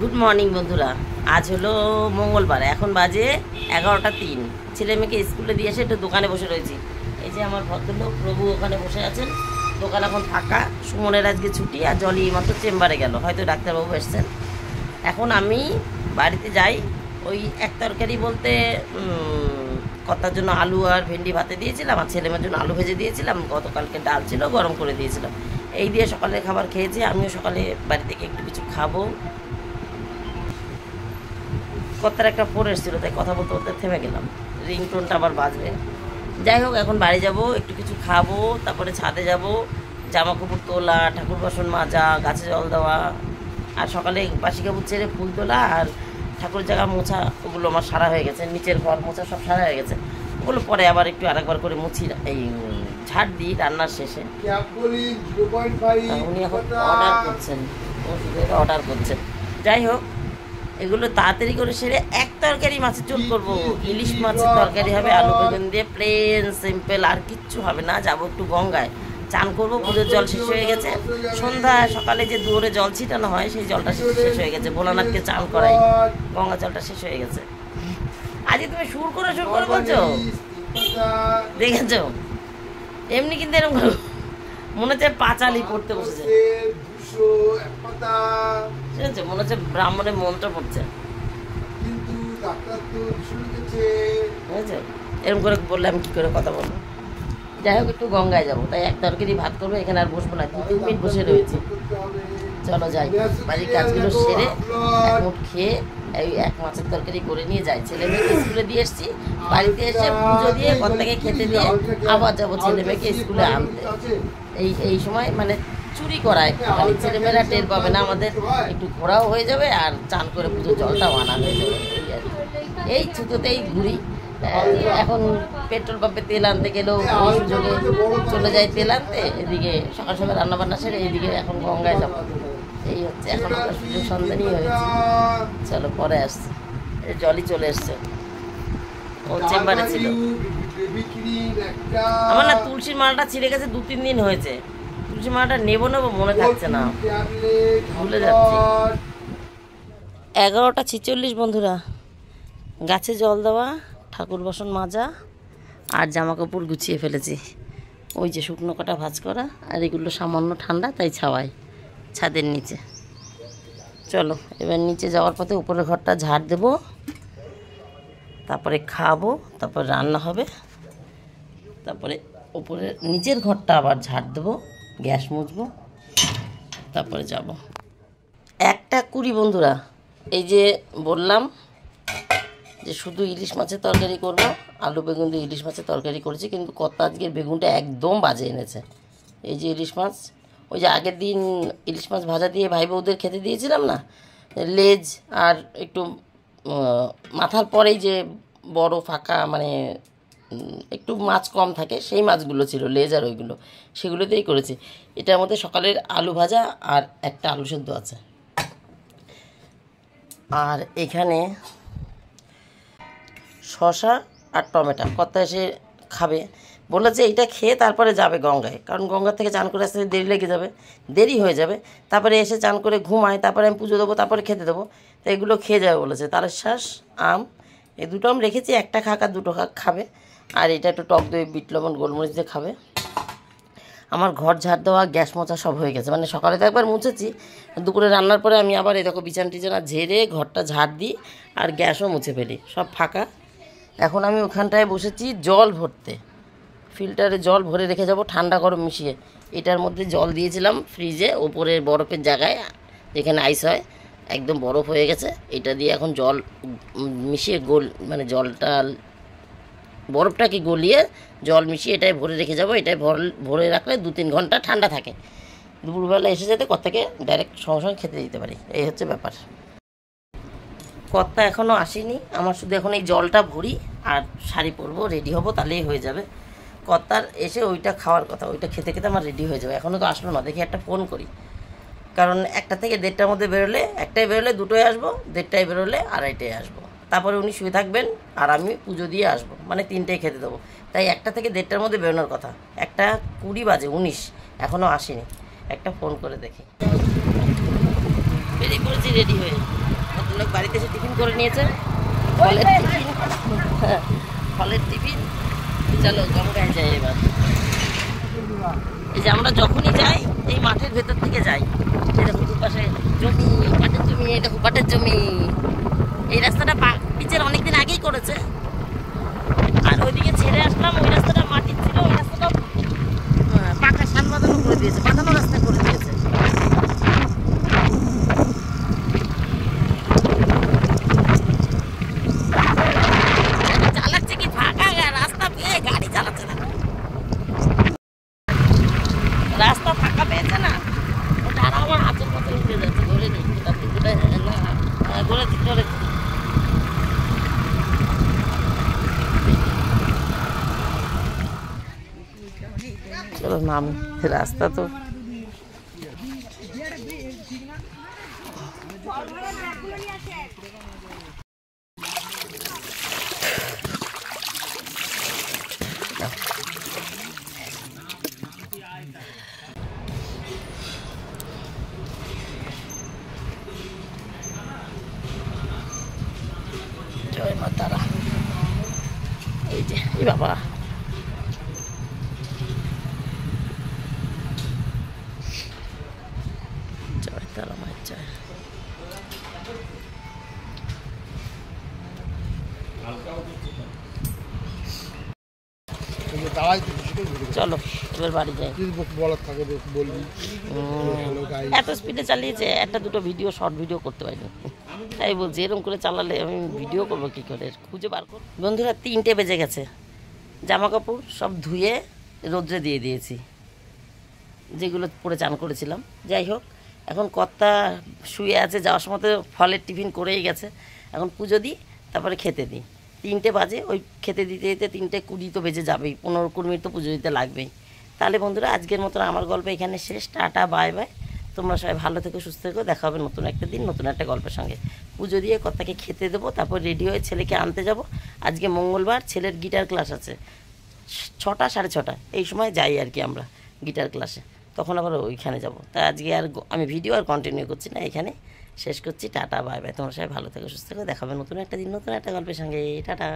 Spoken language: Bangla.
গুড মর্নিং বন্ধুরা। আজ হলো মঙ্গলবার, এখন বাজে 11টা 3। ছেলে মেয়েকে স্কুলে দিয়ে এসে একটু দোকানে বসে রয়েছি। এই যে আমার ভদ্রলোক প্রভু ওখানে বসে আছেন, দোকান এখন ফাঁকা। সুমনের আজকে ছুটি, আর জলি মাত্র চেম্বারে গেল, হয়তো ডাক্তারবাবু এসছেন। এখন আমি বাড়িতে যাই। ওই এক তরকারি বলতে কর্তার জন্য আলু আর ভেন্ডি ভাতে দিয়েছিলাম, আর ছেলেমেয়ের জন্য আলু ভেজে দিয়েছিলাম, গতকালকে ডাল ছিল গরম করে দিয়েছিলাম। এই দিয়ে সকালের খাবার খেয়েছি। আমিও সকালে বাড়ি থেকে একটু কিছু খাবো। কর্তার একটা ফোন এসেছিলো, তাই কথা বলতে বলতে থেমে গেলাম, রিংটোনটা আবার বাজবে। যাই হোক, এখন বাড়ি যাব, একটু কিছু খাবো, তারপরে ছাদে যাব, জামা কাপড় তোলা, ঠাকুর বাসন মাজা, গাছে জল দেওয়া, আর সকালে বাসি কাপড় ছেড়ে ফুল তোলা আর ঠাকুরের জায়গা মোছা, ওগুলো আমার সারা হয়ে গেছে। নিচের ঘর মোছা সব সারা হয়ে গেছে। ওগুলো পরে আবার একটু আরেকবার করে মুছি, এই ঝাড় দিই রান্নার শেষে। উনি এখন অর্ডার করছেন, অর্ডার করছেন। যাই হোক, এগুলো তাড়াতাড়ি করে সেরে এক তরকারি মাছের ঝোল করবো। ইলিশ মাছের তরকারি হবে আলু বেগুন দিয়ে, প্লেন সিম্পল, আর কিচ্ছু হবে না। যাবো একটু গঙ্গায়, চান করবো। পুজোর জল শেষ হয়ে গেছে। সন্ধ্যায় সকালে যে দুয়ারে জল ছিটানো হয়, সেই জলটা শেষ হয়ে গেছে। ভোলানাথকে চান করাই, গঙ্গা জলটা শেষ হয়ে গেছে। আজকে তুমি সুর করে বলছো, দেখেছো? এমনি কিন্তু এরকম মনে হচ্ছে পাঁচালি পড়তে বসেছে, ঠিক আছে? মনে হচ্ছে ব্রাহ্মণের মন্ত্র পড়ছে, বুঝেছো? এরকম করে বললে আমি কি করে কথা বলবো? যাই হোক, একটু গঙ্গায় যাবো, তাই এক তরকারি ভাত করবো। এখানে আর বসবো না, 2-3 মিনিট বসে রয়েছি। চলো যাই, বাড়ির কাজগুলো সেরে এক মুঠ খেয়ে এই এক মাছের তরকারি করে নিয়ে যাই। ছেলে মেয়েকে স্কুলে দিয়ে এসছি, বাড়িতে এসে পুজো দিয়ে কর্তাকে খেতে দিয়ে আবার যাবো ছেলে মেয়েকে স্কুলে আনতে। এই সময় মানে চুরি করায়, মানে ছেলেমেয়েরা টের পাবে না, আমাদের একটু ঘোরাও হয়ে যাবে, আর চান করে পুজোর জলটাও আনা হয়ে যাবে। এই ছুতোতেই ঘুরি। এখন পেট্রোল পাম্পে তেল আনতে গেলেও ওই সুযোগে চলে যায় তেল আনতে। এদিকে সকাল সকাল রান্নাবান্না সেরে এইদিকে এখন গঙ্গায় যাবো। এই হচ্ছে, এখন আমরা সুযোগ সন্ধানই হয়েছে। চলো পরে আসছে, জলই চলে এসছে, ও চেম্বারে ছিল। আমার না তুলসীর মালাটা ছিঁড়ে গেছে, 2-3 দিন হয়েছে। তুলসীর মালাটা নেবো মনে থাকছে না, ভুলে যাচ্ছি। 11টা 46 বন্ধুরা। গাছে জল দেওয়া, ঠাকুর বাসন মাজা, আর জামা কাপড় গুছিয়ে ফেলেছি। ওই যে শুকনো কাটা ভাঁজ করা, আর এগুলো সামান্য ঠান্ডা, তাই ছাওয়াই ছাদের নিচে। চলো এবার নিচে যাওয়ার পথে উপরের ঘরটা ঝাড় দেবো, তারপরে খাবো, তারপর রান্না হবে, তারপরে উপরে নিচের ঘরটা আবার ঝাড় দেবো, গ্যাস মুছবো, তারপরে যাব। 1:20 বন্ধুরা। এই যে বললাম যে শুধু ইলিশ মাছের তরকারি করবো, আলু বেগুন দিয়ে ইলিশ মাছের তরকারি করেছি, কিন্তু কর্তা আজকের বেগুনটা একদম বাজে এনেছে। এই যে ইলিশ মাছ, ওই যে আগের দিন ইলিশ মাছ ভাজা দিয়ে ভাই বউদের খেতে দিয়েছিলাম না, লেজ আর একটু মাথার পরেই যে বড় ফাঁকা, মানে একটু মাছ কম থাকে, সেই মাছগুলো ছিল, লেজ আর ওইগুলো, সেগুলোতেই করেছি। এটার মধ্যে সকালের আলু ভাজা আর একটা আলু সেদ্ধ আছে। আর এখানে শসা আর টমেটো। কর্তা এসে খাবে, বলেছে এইটা খেয়ে তারপরে যাবে গঙ্গায়, কারণ গঙ্গা থেকে চান করে আসতে দেরি লেগে যাবে, দেরি হয়ে যাবে। তারপরে এসে চান করে ঘুমায়, তারপরে আমি পুজো দেবো, তারপরে খেতে দেবো। তো এগুলো খেয়ে যাবে বলেছে। তালের শ্বাস, আম, এই দুটো আম রেখেছি, একটা খাক আর দুটো খাক খাবে। আর এটা একটু টক দই, বিট লবণ, গোলমরিচ দিয়ে খাবে। আমার ঘর ঝাড় দেওয়া, গ্যাস মোছা সব হয়ে গেছে। মানে সকালে তো একবার মুছেছি, দুপুরে রান্নার পরে আমি আবার এই দেখো বিছানা টিছানা ঝেড়ে ঘরটা ঝাড় দিই, আর গ্যাসও মুছে ফেলি, সব ফাঁকা। এখন আমি ওখানটায় বসেছি জল ভরতে, ফিল্টারে জল ভরে রেখে যাব, ঠান্ডা গরম মিশিয়ে। এটার মধ্যে জল দিয়েছিলাম ফ্রিজে, ওপরের বরফের জায়গায় যেখানে আইস হয়, একদম বরফ হয়ে গেছে। এটা দিয়ে এখন জল মিশিয়ে মানে জলটা, বরফটাকে গলিয়ে জল মিশিয়ে এটাই ভরে রেখে যাব। এটাই ভরে রাখলে 2-3 ঘন্টা ঠান্ডা থাকে। দুপুরবেলা এসে যেতে কর্তাকে ডাইরেক্ট সঙ্গে সঙ্গে খেতে দিতে পারি, এই হচ্ছে ব্যাপার। কর্তা এখনও আসেনি, আমার শুধু এখন এই জলটা ভরি আর শাড়ি পরবো, রেডি হব, তাহলেই হয়ে যাবে। কর্তার এসে ওইটা খাওয়ার কথা, ওইটা খেতে খেতে আমার রেডি হয়ে যাবে। এখনও তো আসলো না, দেখি একটা ফোন করি, কারণ 1টা থেকে 1:30টার মধ্যে বেরোলে, 1টায় বেরোলে 2টোয় আসবো, 1:30টায় বেরোলে 2:30টায় আসবো। তারপরে উনি শুয়ে থাকবেন আর আমি পুজো দিয়ে আসবো, মানে 3টায় খেতে দেবো। তাই 1টা থেকে 1:30টার মধ্যে বেরোনোর কথা। 1:20 বাজে, 19 এখনও আসেনি। একটা ফোন করে দেখি। বেরিয়ে পড়েছি রেডি হয়ে। ভদ্রলোক বাড়িতে এসে টিফিন করে নিয়েছে, ফলের টিফিন। ফলের টিফিন। চলো গঙ্গায় যাই এবার। এই যে আমরা যখনই যাই এই মাঠের ভেতর থেকে যাই। এই দেখো দুপাশে জমি, পাটের জমি, এই দেখো পাটের জমি। এই রাস্তাটা পিচের অনেকদিন আগেই করেছে, আর ওইদিকে ছেড়ে আসলাম। ওই রাস্তাটা মাটির ছিল, ওই রাস্তাটা পাকা সান বাঁধানো করে দিয়েছে, বাঁধানো রাস্তা করে দিয়েছে। চালাচ্ছে কি ফাঁকা রাস্তা পেয়ে, গাড়ি চালাচ্ছে না, রাস্তা ফাঁকা পেয়েছে না। ওটা আর আমার হাতের মতো উঠে যাচ্ছে, ধরে নিই না ধরেছি ধরেছি। চলো নাম, রাস্তা তো জয় মা তারা। এই যে এই বাবা, জয় তারা মায়ের জয়। চলো এবার বাড়ি যাই। এত স্পিডে চালিয়েছে, একটা দুটো ভিডিও, শর্ট ভিডিও করতে পারিনি। তাই বলছি এরকম করে চালালে আমি ভিডিও করবো কী করে, খুঁজে বার করবো। বন্ধুরা 3টে বেজে গেছে, জামা কাপড় সব ধুয়ে রোদ্রে দিয়ে দিয়েছি, যেগুলো পরে চান করেছিলাম। যাই হোক, এখন কর্তা শুয়ে আছে, যাওয়ার সময় তো ফলের টিফিন করেই গেছে। এখন পুজো দিই, তারপরে খেতে দিই। 3টে বাজে, ওই খেতে দিতে দিতে 3:20 তো বেজে যাবেই, 15-20 মিনিট তো পুজো দিতে লাগবেই। তাহলে বন্ধুরা আজকের মতন আমার গল্প এখানে শেষ। Tata bye bye. তোমরা সবাই ভালো থেকো, সুস্থ থেকো। দেখা হবে নতুন একটা দিন, নতুন একটা গল্পের সঙ্গে। পুজো দিয়ে কর্তাকে খেতে দেবো, তারপর রেডি হয়ে ছেলেকে আনতে যাব। আজকে মঙ্গলবার, ছেলের গিটার ক্লাস আছে 6টা 6:30 এই সময় যাই আর কি আমরা গিটার ক্লাসে, তখন আবার ওইখানে যাব। তাই আজকে আর আমি ভিডিও আর কন্টিনিউ করছি না, এখানে শেষ করছি। Tata bye bye. তোমরা সবাই ভালো থেকো, সুস্থ থেকো। দেখা হবে নতুন একটা দিন, নতুন একটা গল্পের সঙ্গে। টাটা।